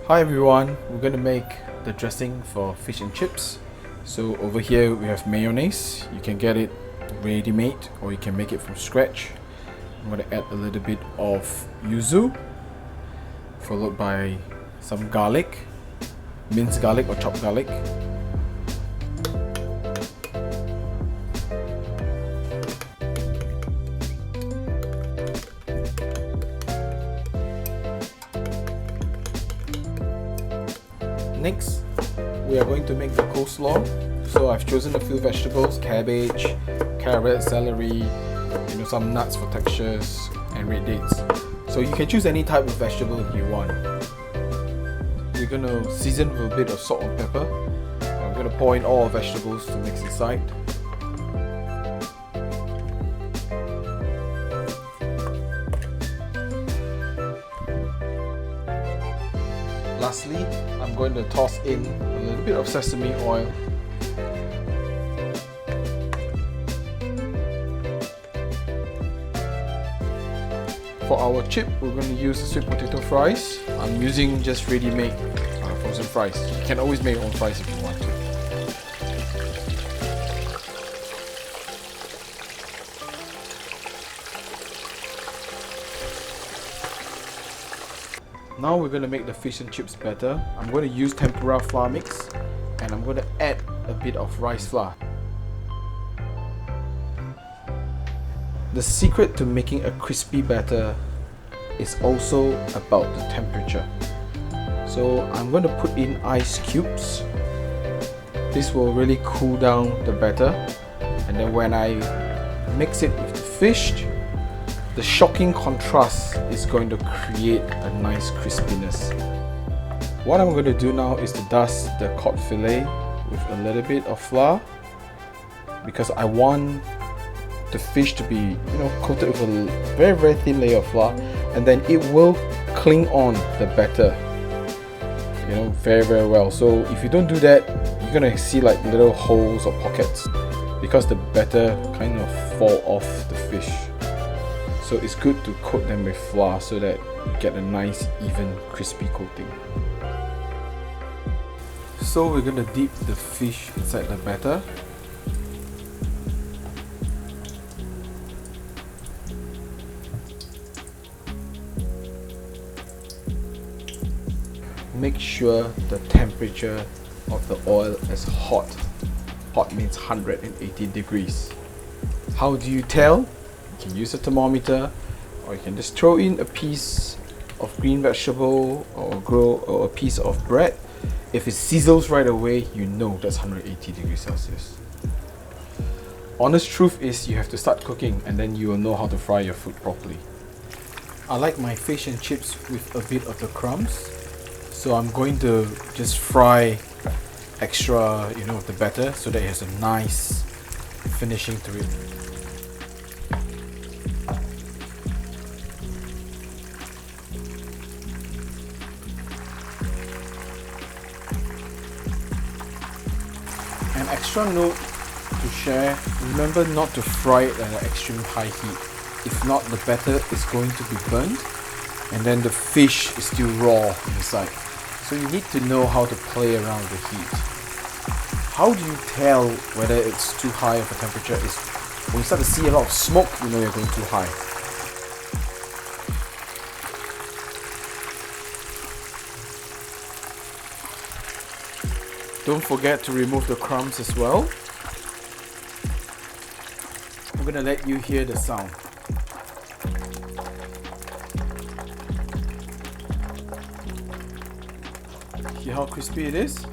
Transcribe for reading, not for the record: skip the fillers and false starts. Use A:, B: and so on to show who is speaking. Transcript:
A: Hi everyone, we're going to make the dressing for fish and chips. So over here we have mayonnaise. You can get it ready-made or you can make it from scratch. I'm going to add a little bit of yuzu, followed by some garlic, minced garlic or chopped garlic. Next, we are going to make the coleslaw. So I've chosen a few vegetables: cabbage, carrot, celery, some nuts for textures, and red dates. So you can choose any type of vegetable you want. We're going to season with a bit of salt and pepper. I'm going to pour in all our vegetables to mix inside. Lastly, I'm going to toss in a little bit of sesame oil. For our chip, we're going to use sweet potato fries. I'm using just ready-made frozen fries. You can always make your own fries if you want to. Now we're going to make the fish and chips batter. I'm going to use tempura flour mix and I'm going to add a bit of rice flour. The secret to making a crispy batter is also about the temperature. So I'm going to put in ice cubes. This will really cool down the batter, and then when I mix it with the fish, the shocking contrast is going to create a nice crispiness. What I'm going to do now is to dust the cod fillet with a little bit of flour, because I want the fish to be coated with a very thin layer of flour, and then it will cling on the batter very well. So if you don't do that, you're gonna see like little holes or pockets because the batter kind of fall off the fish. So it's good to coat them with flour so that you get a nice even crispy coating. So we're going to dip the fish inside the batter. Make sure the temperature of the oil is hot. Hot means 180 degrees. How do you tell? You can use a thermometer, or you can just throw in a piece of green vegetable or a piece of bread. If it sizzles right away, you know that's 180 degrees Celsius. Honest truth is you have to start cooking and then you will know how to fry your food properly. I like my fish and chips with a bit of the crumbs, so I'm going to just fry extra of the batter so that it has a nice finishing to it. An extra note to share: remember not to fry it at an extreme high heat. If not, the batter is going to be burnt and then the fish is still raw inside. So you need to know how to play around with the heat. How do you tell whether it's too high of a temperature? Is when you start to see a lot of smoke, you know you're going too high. Don't forget to remove the crumbs as well. I'm going to let you hear the sound. See how crispy it is?